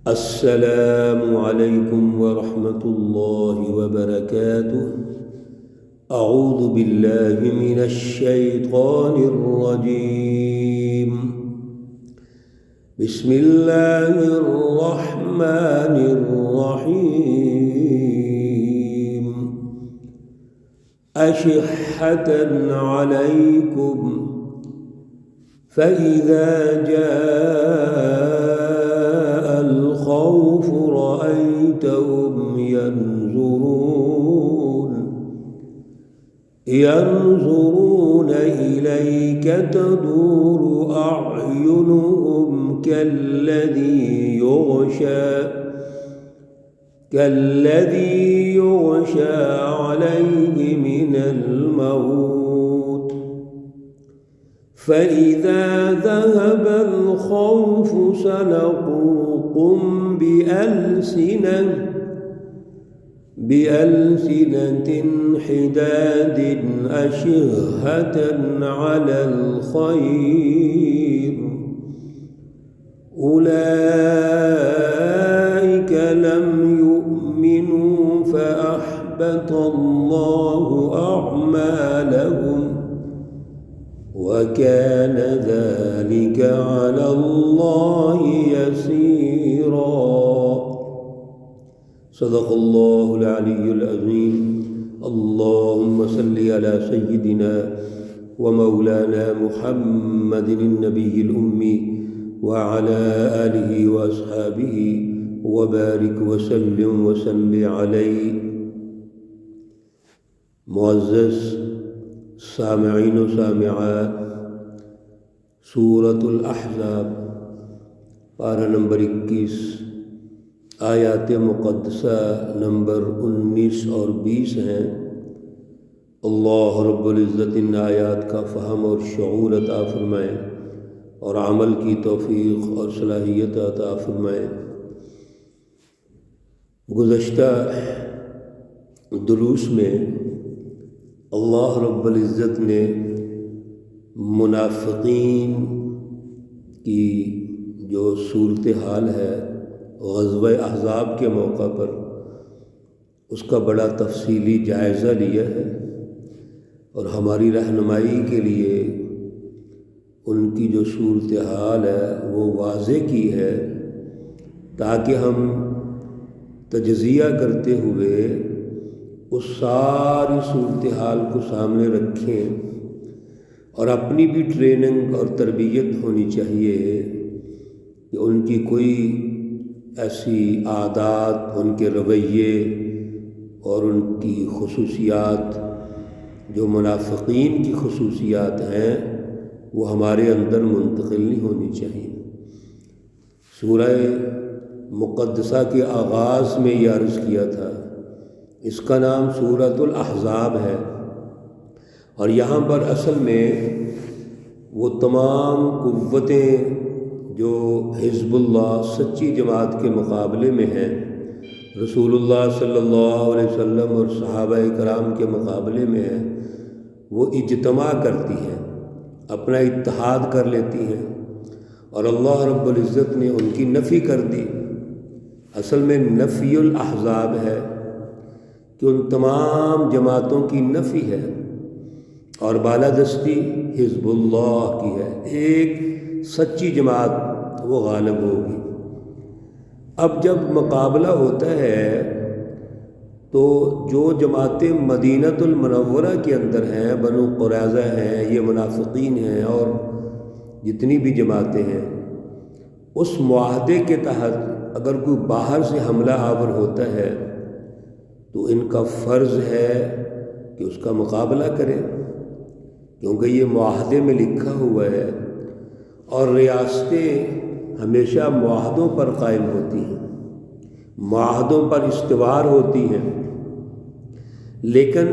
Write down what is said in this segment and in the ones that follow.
السلام علیکم ورحمۃ اللہ وبرکاتہ۔ اعوذ باللہ من الشیطان الرجیم، بسم اللہ الرحمن الرحیم۔ اشحة علیکم فإذا جاء الخوف رأيتهم ينظرون إليك تدور أعينهم كالذي يغشى عليه من الموت، فإذا ذهب الخوف سلقوكم بألسنة حداد أشحة على الخير، أولئك لم يؤمنوا فأحبط الله أعمالهم، وكان ذلك على الله يسيرا۔ صدق اللہ العلی العظیم۔ اللہم صل علی سیدنا ومولانا محمد النبی الأمی وعلى آلہ واصحابہ وبارک وسلم علیہ۔ معزز سامعین و سامعات، سورۃ الاحزاب پارہ نمبر 21، آیات مقدسہ نمبر 19 اور 20 ہیں۔ اللہ رب العزت ان آیات کا فہم اور شعور عطا فرمائے اور عمل کی توفیق اور صلاحیت عطا فرمائے۔ گزشتہ دروس میں اللہ رب العزت نے منافقین کی جو صورتحال ہے غزوہ احزاب کے موقع پر اس کا بڑا تفصیلی جائزہ لیا ہے، اور ہماری رہنمائی کے لیے ان کی جو صورتحال ہے وہ واضح کی ہے، تاکہ ہم تجزیہ کرتے ہوئے اس ساری صورتحال کو سامنے رکھیں، اور اپنی بھی ٹریننگ اور تربیت ہونی چاہیے کہ ان کی کوئی ایسی عادات، ان کے رویے اور ان کی خصوصیات جو منافقین کی خصوصیات ہیں وہ ہمارے اندر منتقل نہیں ہونی چاہیے۔ سورہ مقدسہ کے آغاز میں یہ عرض کیا تھا، اس کا نام سورۃ الاحزاب ہے، اور یہاں پر اصل میں وہ تمام قوتیں جو حزب اللہ سچی جماعت کے مقابلے میں ہیں، رسول اللہ صلی اللہ علیہ وسلم اور صحابہ کرام کے مقابلے میں ہیں، وہ اجتماع کرتی ہیں، اپنا اتحاد کر لیتی ہیں، اور اللہ رب العزت نے ان کی نفی کر دی۔ اصل میں نفی الاحزاب ہے کہ ان تمام جماعتوں کی نفی ہے، اور بالادستی حزب اللہ کی ہے، ایک سچی جماعت وہ غالب ہوگی۔ اب جب مقابلہ ہوتا ہے تو جو جماعتیں مدینۃ المنورہ کے اندر ہیں، بنو قریظہ ہیں، یہ منافقین ہیں، اور جتنی بھی جماعتیں ہیں، اس معاہدے کے تحت اگر کوئی باہر سے حملہ آور ہوتا ہے تو ان کا فرض ہے کہ اس کا مقابلہ کریں، کیونکہ یہ معاہدے میں لکھا ہوا ہے، اور ریاستیں ہمیشہ معاہدوں پر قائم ہوتی ہیں، معاہدوں پر استوار ہوتی ہیں۔ لیکن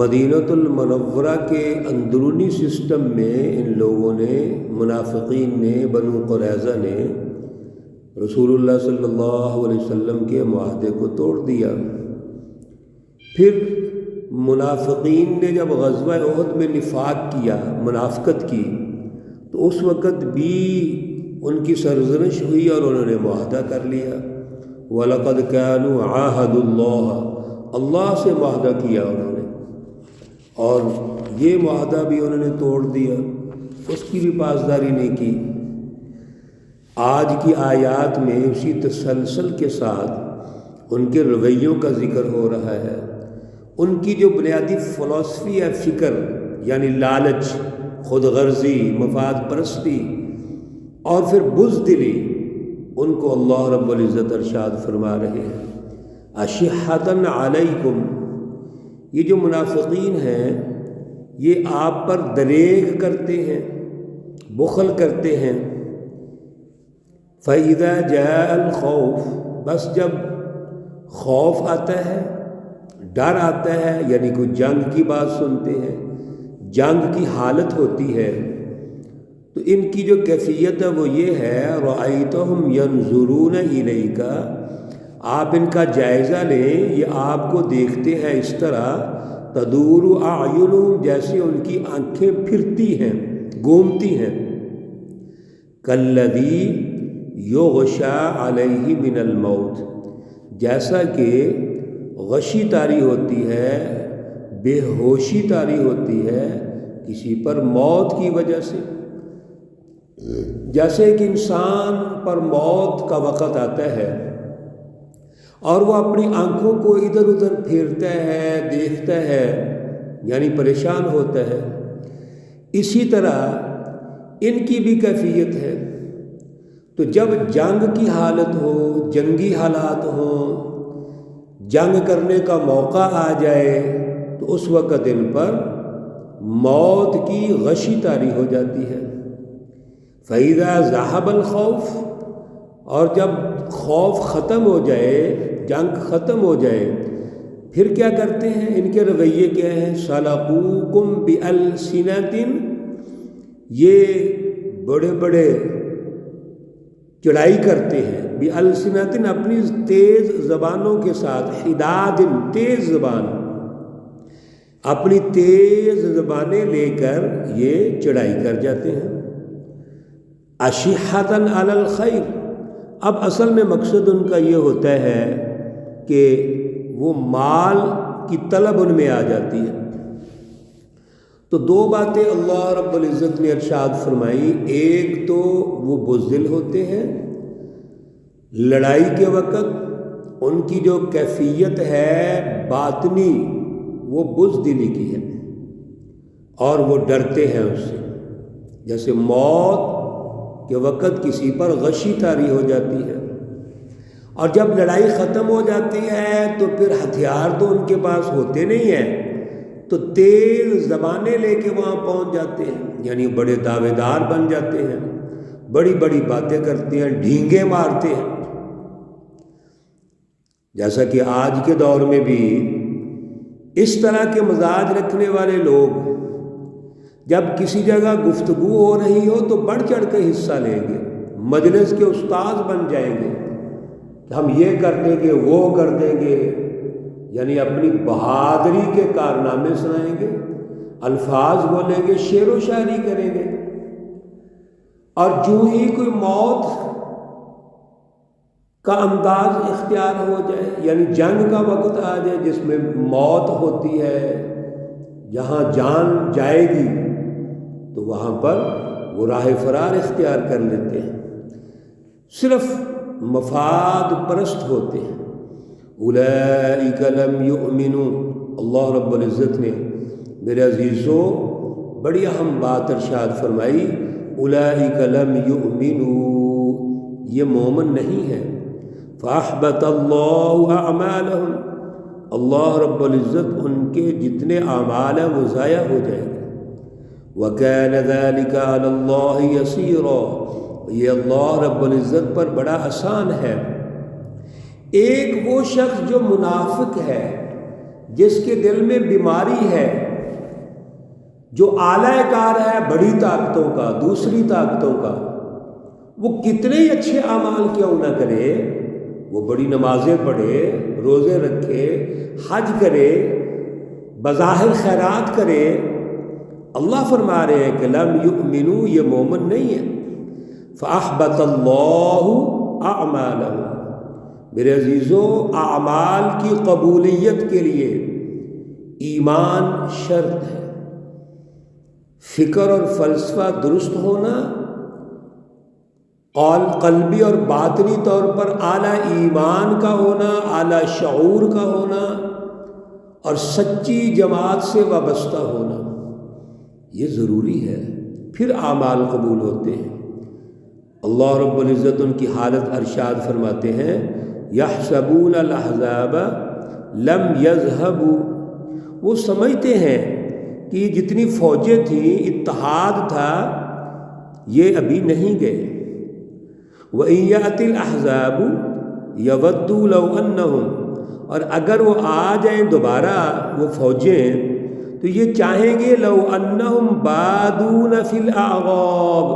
مدینۃ المنورہ کے اندرونی سسٹم میں ان لوگوں نے، منافقین نے، بنو قریظہ نے رسول اللہ صلی اللہ علیہ وسلم کے معاہدے کو توڑ دیا۔ پھر منافقین نے جب غزوہ احد میں نفاق کیا، منافقت کی، تو اس وقت بھی ان کی سرزنش ہوئی اور انہوں نے معاہدہ کر لیا۔ وَلَقَدْ كَانُوا عَاهَدُوا اللَّهَ، اللہ سے معاہدہ کیا انہوں نے، اور یہ معاہدہ بھی انہوں نے توڑ دیا، اس کی بھی پاسداری نہیں کی۔ آج کی آیات میں اسی تسلسل کے ساتھ ان کے رویوں کا ذکر ہو رہا ہے۔ ان کی جو بنیادی فلسفی ہے، فکر، یعنی لالچ، خود غرضی، مفاد پرستی اور پھر بزدلی، ان کو اللہ رب العزت ارشاد فرما رہے ہیں اشحۃ علیکم، یہ جو منافقین ہیں یہ آپ پر دریغ کرتے ہیں، بخل کرتے ہیں۔ فَإِذَا جَاءَ الْخَوْفُ، بس جب خوف آتا ہے، ڈر آتا ہے، یعنی کوئی جنگ کی بات سنتے ہیں، جنگ کی حالت ہوتی ہے، تو ان کی جو کیفیت ہے وہ یہ ہے رَأَيْتَهُمْ يَنْظُرُونَ إِلَيْكَ، آپ ان کا جائزہ لیں، یہ آپ کو دیکھتے ہیں اس طرح تدور اعینہم، جیسے ان کی آنکھیں پھرتی ہیں، گھومتی ہیں، کالذی یغشی علیہ من الموت، جیسا کہ غشی طاری ہوتی ہے، بے ہوشی طاری ہوتی ہے کسی پر موت کی وجہ سے۔ جیسے ایک انسان پر موت کا وقت آتا ہے اور وہ اپنی آنکھوں کو ادھر ادھر پھیرتا ہے، دیکھتا ہے، یعنی پریشان ہوتا ہے، اسی طرح ان کی بھی کیفیت ہے۔ تو جب جنگ کی حالت ہو، جنگی حالات ہوں، جنگ کرنے کا موقع آ جائے، تو اس وقت ان پر موت کی غشی طاری ہو جاتی ہے۔ فَإِذَا ذَهَبَ الْخَوْفُ، اور جب خوف ختم ہو جائے، جنگ ختم ہو جائے، پھر کیا کرتے ہیں؟ ان کے رویے کیا ہیں؟ سَلَقُوكُمْ بِأَلْسِنَةٍ، یہ بڑے بڑے چڑھائی کرتے ہیں، بِأَلْسِنَةٍ، اپنی تیز زبانوں کے ساتھ، حِدَادٍ، تیز زبان، اپنی تیز زبانیں لے کر یہ چڑھائی کر جاتے ہیں۔ اشحۃ علی الخیر، اب اصل میں مقصد ان کا یہ ہوتا ہے کہ وہ مال کی طلب ان میں آ جاتی ہے۔ تو دو باتیں اللہ رب العزت نے ارشاد فرمائی، ایک تو وہ بزدل ہوتے ہیں، لڑائی کے وقت ان کی جو کیفیت ہے باطنی وہ بزدلی کی ہے، اور وہ ڈرتے ہیں اس سے، جیسے موت کے وقت کسی پر غشی طاری ہو جاتی ہے، اور جب لڑائی ختم ہو جاتی ہے تو پھر ہتھیار تو ان کے پاس ہوتے نہیں ہیں، تو تیز زبانیں لے کے وہاں پہنچ جاتے ہیں، یعنی بڑے دعوے دار بن جاتے ہیں، بڑی بڑی باتیں کرتے ہیں، ڈھینگے مارتے ہیں۔ جیسا کہ آج کے دور میں بھی اس طرح کے مزاج رکھنے والے لوگ جب کسی جگہ گفتگو ہو رہی ہو تو بڑھ چڑھ کے حصہ لیں گے، مجلس کے استاذ بن جائیں گے کہ ہم یہ کر دیں گے، وہ کر دیں گے، یعنی اپنی بہادری کے کارنامے سنائیں گے، الفاظ بولیں گے، شعر و شاعری کریں گے، اور جو ہی کوئی موت کا انداز اختیار ہو جائے، یعنی جنگ کا وقت آ جائے جس میں موت ہوتی ہے، جہاں جان جائے گی، تو وہاں پر وہ راہ فرار اختیار کر لیتے ہیں، صرف مفاد پرست ہوتے ہیں۔ اولئک لم یؤمنوا، اللہ رب العزت نے میرے عزیزوں بڑی اہم بات ارشاد فرمائی، اولئک لم یؤمنوا، یہ مومن نہیں ہے، فاحبط اللہ اعمالہم، اللہ رب العزت ان کے جتنے اعمال ہیں وہ ضائع ہو جائیں گے۔ وَكَانَ ذَلِكَ عَلَى اللَّهِ يَسِيرًا، یہ اللہ رب العزت پر بڑا آسان ہے۔ ایک وہ شخص جو منافق ہے، جس کے دل میں بیماری ہے، جو اعلی کار ہے بڑی طاقتوں کا، دوسری طاقتوں کا، وہ کتنے ہی اچھے اعمال کیوں نہ کرے، وہ بڑی نمازیں پڑھے، روزے رکھے، حج کرے، بظاہر خیرات کرے، اللہ فرما رہے ہیں کہ لم یؤمنوا، یہ مومن نہیں ہے، فَأَحْبَطَ اللَّهُ أَعْمَالَهُمْ۔ میرے عزیزو، اعمال کی قبولیت کے لیے ایمان شرط ہے۔ فکر اور فلسفہ درست ہونا، قلبی اور باطنی طور پر اعلیٰ ایمان کا ہونا، اعلیٰ شعور کا ہونا، اور سچی جماعت سے وابستہ ہونا، یہ ضروری ہے، پھر اعمال قبول ہوتے ہیں۔ اللہ رب العزت ان کی حالت ارشاد فرماتے ہیں، یحسبون الاحزاب لم یذهبوا، وہ سمجھتے ہیں کہ یہ جتنی فوجیں تھیں، اتحاد تھا، یہ ابھی نہیں گئے۔ وَإِن يَأْتِ الْأَحْزَابُ يَوَدُّوا لَوْ أَنَّهُمْ، اور اگر وہ آ جائیں دوبارہ وہ فوجیں، تو یہ چاہیں گے لو انہم بادون فی الاعغاب،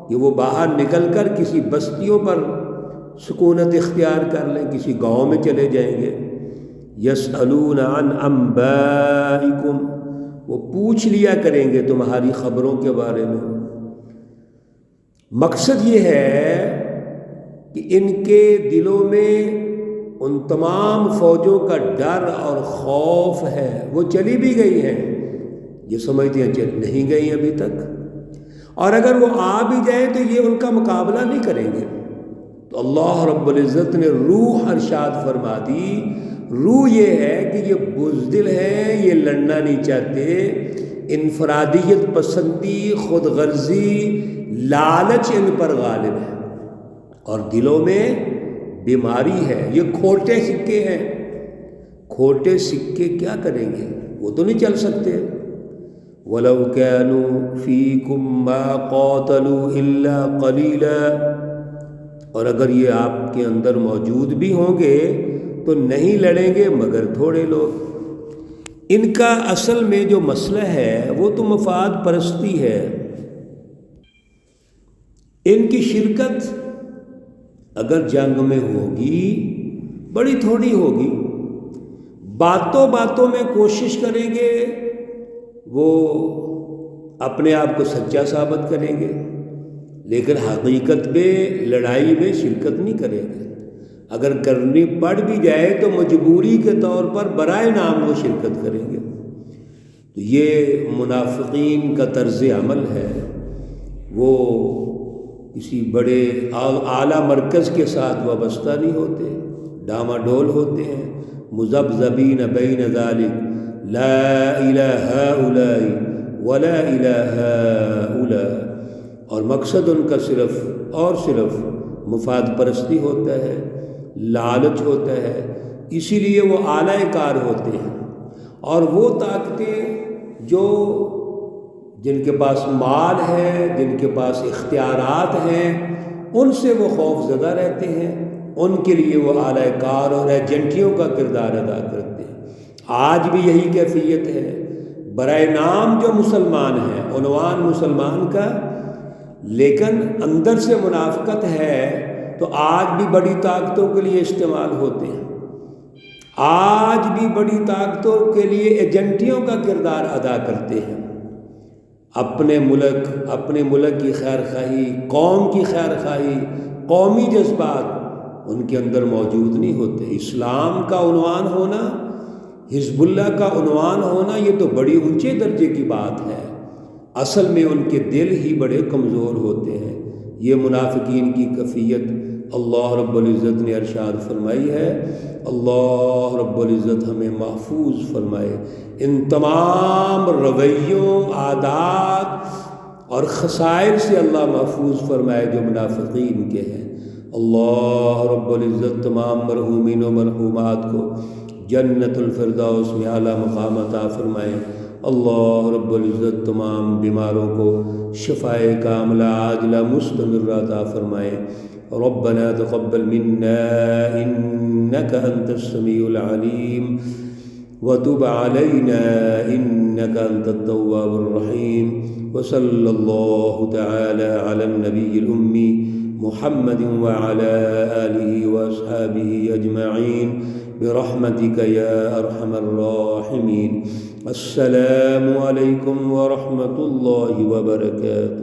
کہ وہ باہر نکل کر کسی بستیوں پر سکونت اختیار کر لیں، کسی گاؤں میں چلے جائیں گے۔ یسألون عن انبائکم، وہ پوچھ لیا کریں گے تمہاری خبروں کے بارے میں۔ مقصد یہ ہے کہ ان کے دلوں میں ان تمام فوجوں کا ڈر اور خوف ہے، وہ چلی بھی گئی ہیں، یہ سمجھتے ہیں نہیں گئی ابھی تک، اور اگر وہ آ بھی جائیں تو یہ ان کا مقابلہ نہیں کریں گے۔ تو اللہ رب العزت نے روح ارشاد فرما دی، روح یہ ہے کہ یہ بزدل ہیں، یہ لڑنا نہیں چاہتے، انفرادیت پسندی، خود غرضی، لالچ ان پر غالب ہے، اور دلوں میں بیماری ہے، یہ کھوٹے سکے ہیں۔ کھوٹے سکے کیا کریں گے؟ وہ تو نہیں چل سکتے۔ وَلَوْ كَانُوا فِيكُمْ مَا قَاتَلُوا إِلَّا قَلِيلًا، اور اگر یہ آپ کے اندر موجود بھی ہوں گے تو نہیں لڑیں گے مگر تھوڑے لوگ۔ ان کا اصل میں جو مسئلہ ہے وہ تو مفاد پرستی ہے۔ ان کی شرکت اگر جنگ میں ہوگی بڑی تھوڑی ہوگی، باتوں باتوں میں کوشش کریں گے، وہ اپنے آپ کو سچا ثابت کریں گے، لیکن حقیقت میں لڑائی میں شرکت نہیں کریں گے۔ اگر کرنی پڑ بھی جائے تو مجبوری کے طور پر برائے نام وہ شرکت کریں گے۔ تو یہ منافقین کا طرز عمل ہے، وہ کسی بڑے اعلیٰ مرکز کے ساتھ وابستہ نہیں ہوتے، ڈاما ڈول ہوتے ہیں، مذبذبین بین ذالک، لا الہ ہؤلاء ولا الہ ہؤلاء، اور مقصد ان کا صرف اور صرف مفاد پرستی ہوتا ہے، لالچ ہوتا ہے، اسی لیے وہ اعلی کار ہوتے ہیں۔ اور وہ طاقتیں جو جن کے پاس مال ہے، جن کے پاس اختیارات ہیں، ان سے وہ خوف زدہ رہتے ہیں، ان کے لیے وہ اعلی کار اور ایجنٹیوں کا کردار ادا کرتے ہیں۔ آج بھی یہی کیفیت ہے، برائے نام جو مسلمان ہیں، عنوان مسلمان کا، لیکن اندر سے منافقت ہے، تو آج بھی بڑی طاقتوں کے لیے استعمال ہوتے ہیں، آج بھی بڑی طاقتوں کے لیے ایجنٹیوں کا کردار ادا کرتے ہیں۔ اپنے ملک کی خیر خواہی، قوم کی خیر خواہی، قومی جذبات ان کے اندر موجود نہیں ہوتے۔ اسلام کا عنوان ہونا، حزب اللہ کا عنوان ہونا، یہ تو بڑی اونچے درجے کی بات ہے، اصل میں ان کے دل ہی بڑے کمزور ہوتے ہیں۔ یہ منافقین کی کیفیت اللہ رب العزت نے ارشاد فرمائی ہے۔ اللہ رب العزت ہمیں محفوظ فرمائے ان تمام رویوں، عادات اور خصائل سے، اللہ محفوظ فرمائے جو منافقین کے ہیں۔ اللہ رب العزت تمام مرحومین و مرحومات کو جنت الفردوس میں اعلیٰ مقام عطا فرمائے۔ اللہ رب العزت تمام بیماروں کو شفائے کاملہ عاجلہ مستمرہ عطا فرمائے۔ ربنا تقبل منا انك انت السميع العليم وتب علينا انك انت التواب الرحيم، وصلى الله تعالى على النبي الأمي محمد وعلى آله وأصحابه أجمعين برحمتك يا أرحم الراحمين۔ السلام عليكم ورحمة الله وبركاته۔